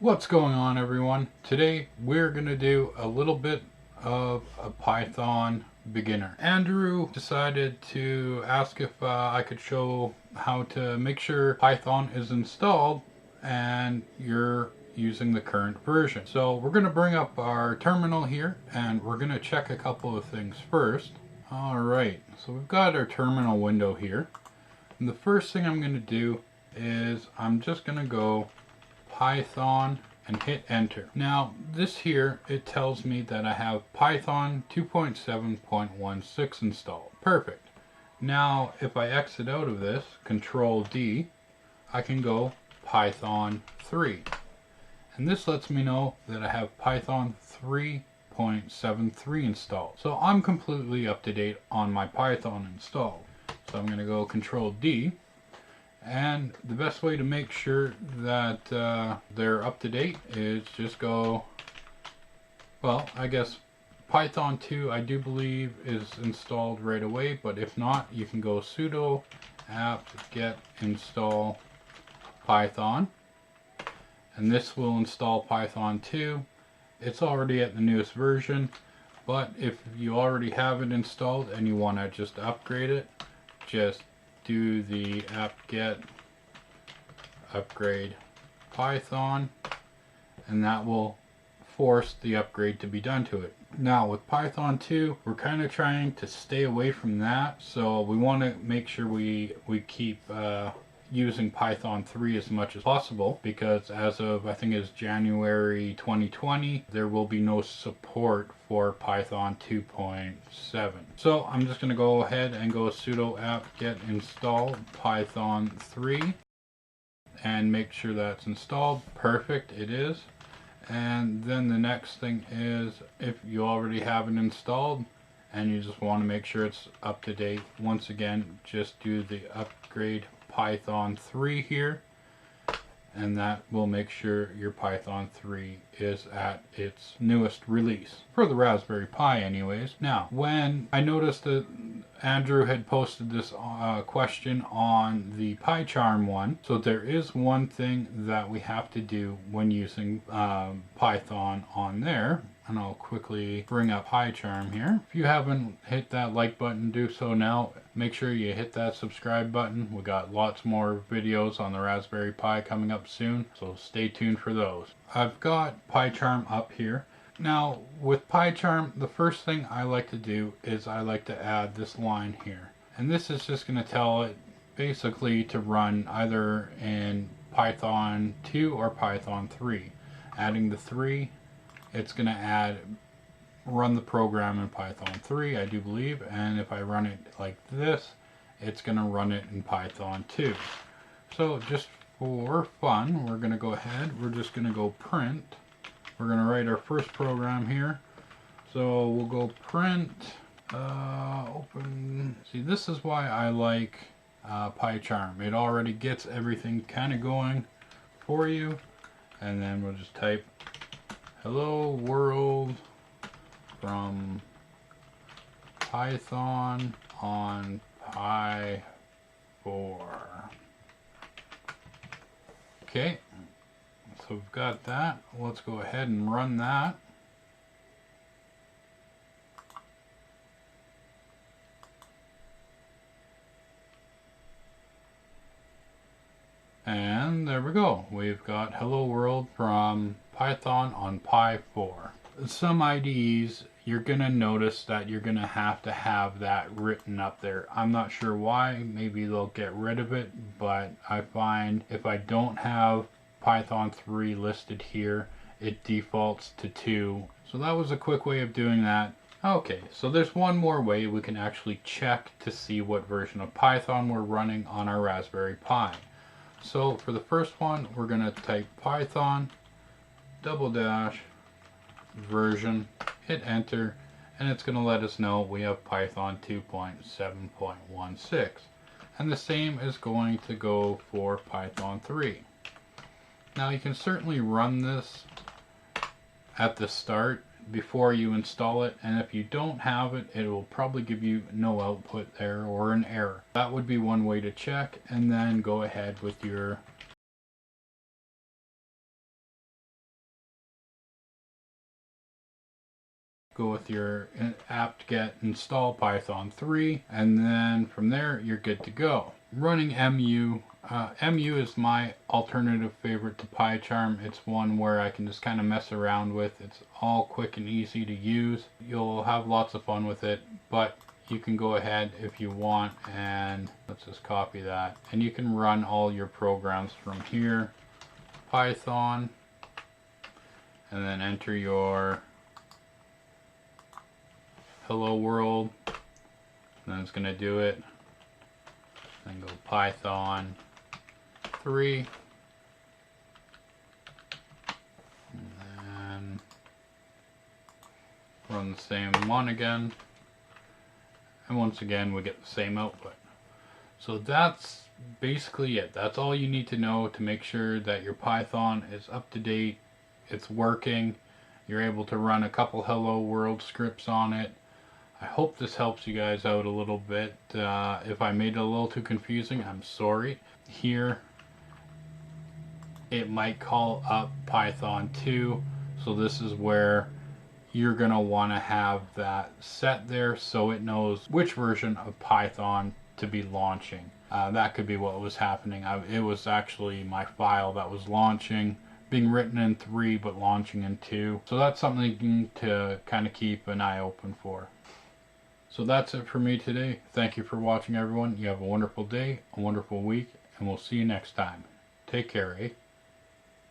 What's going on, everyone? Today we're going to do a little bit of a Python beginner. Andrew decided to ask if I could show how to make sure Python is installed and you're using the current version. So we're going to bring up our terminal here and we're going to check a couple of things first. Alright, so we've got our terminal window here. And the first thing I'm going to do is I'm just going to go Python and hit enter. Now this here, it tells me that I have Python 2.7.16 installed. Perfect. Now if I exit out of this, ctrl+d, I can go Python 3. And this lets me know that I have Python 3.73 installed. So I'm completely up to date on my Python install. So I'm going to go ctrl+d. And the best way to make sure that they're up to date is just go, well, I guess Python 2 I do believe is installed right away, but if not, you can go sudo apt-get install Python, and this will install Python 2. It's already at the newest version, but if you already have it installed and you want to just upgrade it, just do the apt-get upgrade Python, and that will force the upgrade to be done to it. Now with Python 2, we're kind of trying to stay away from that, so we want to make sure we keep using Python 3 as much as possible, because as of I think it's January 2020, there will be no support for Python 2.7. So I'm just going to go ahead and go sudo apt-get install Python 3 and make sure that's installed. Perfect, it is. And then the next thing is, if you already have it installed and you just want to make sure it's up to date, once again just do the upgrade Python 3 here, and that will make sure your Python 3 is at its newest release for the Raspberry Pi anyways. Now when I noticed that Andrew had posted this question on the PyCharm one, so there is one thing that we have to do when using Python on there. And I'll quickly bring up PyCharm here. If you haven't hit that like button, do so now. Make sure you hit that subscribe button. We got lots more videos on the Raspberry Pi coming up soon, so stay tuned for those. I've got PyCharm up here. Now with PyCharm, the first thing I like to do is I like to add this line here. And this is just going to tell it basically to run either in Python 2 or Python 3. Adding the 3, it's going to run the program in Python 3, I do believe, and if I run it like this, it's going to run it in Python 2. So just for fun, we're going to go ahead, we're just going to go print. We're going to write our first program here. So we'll go print, open. See, this is why I like PyCharm. It already gets everything kind of going for you, and then we'll just type hello world from Python on Pi 4. Okay, so we've got that. Let's go ahead and run that. And there we go. We've got hello world from Python on Pi 4. Some IDEs, you're going to notice that you're going to have that written up there. I'm not sure why. Maybe they'll get rid of it, but I find if I don't have Python 3 listed here, it defaults to 2. So that was a quick way of doing that. Okay, so there's one more way we can actually check to see what version of Python we're running on our Raspberry Pi. So for the first one, we're going to type Python _version, hit enter, and it's going to let us know we have Python 2.7.16. And the same is going to go for Python 3. Now you can certainly run this at the start before you install it, and if you don't have it, it will probably give you no output there or an error. That would be one way to check, and then go ahead with your go with your apt-get install Python 3, and then from there you're good to go. Running mu. Mu is my alternative favorite to PyCharm. It's one where I can just kind of mess around with. It's all quick and easy to use. You'll have lots of fun with it, but you can go ahead if you want, and let's just copy that. And you can run all your programs from here. Python, and then enter your hello world, and then it's going to do it. Then go Python 3, and then run the same one again, and once again we get the same output. So that's basically it. That's all you need to know to make sure that your Python is up to date, it's working, you're able to run a couple hello world scripts on it. I hope this helps you guys out a little bit. If I made it a little too confusing, I'm sorry. Here it might call up Python 2, so this is where you're going to want to have that set there so it knows which version of Python to be launching. That could be what was happening. It was actually my file that was launching, being written in 3 but launching in 2. So that's something to kind of keep an eye open for. So that's it for me today. Thank you for watching, everyone. You have a wonderful day, a wonderful week, and we'll see you next time. Take care, eh?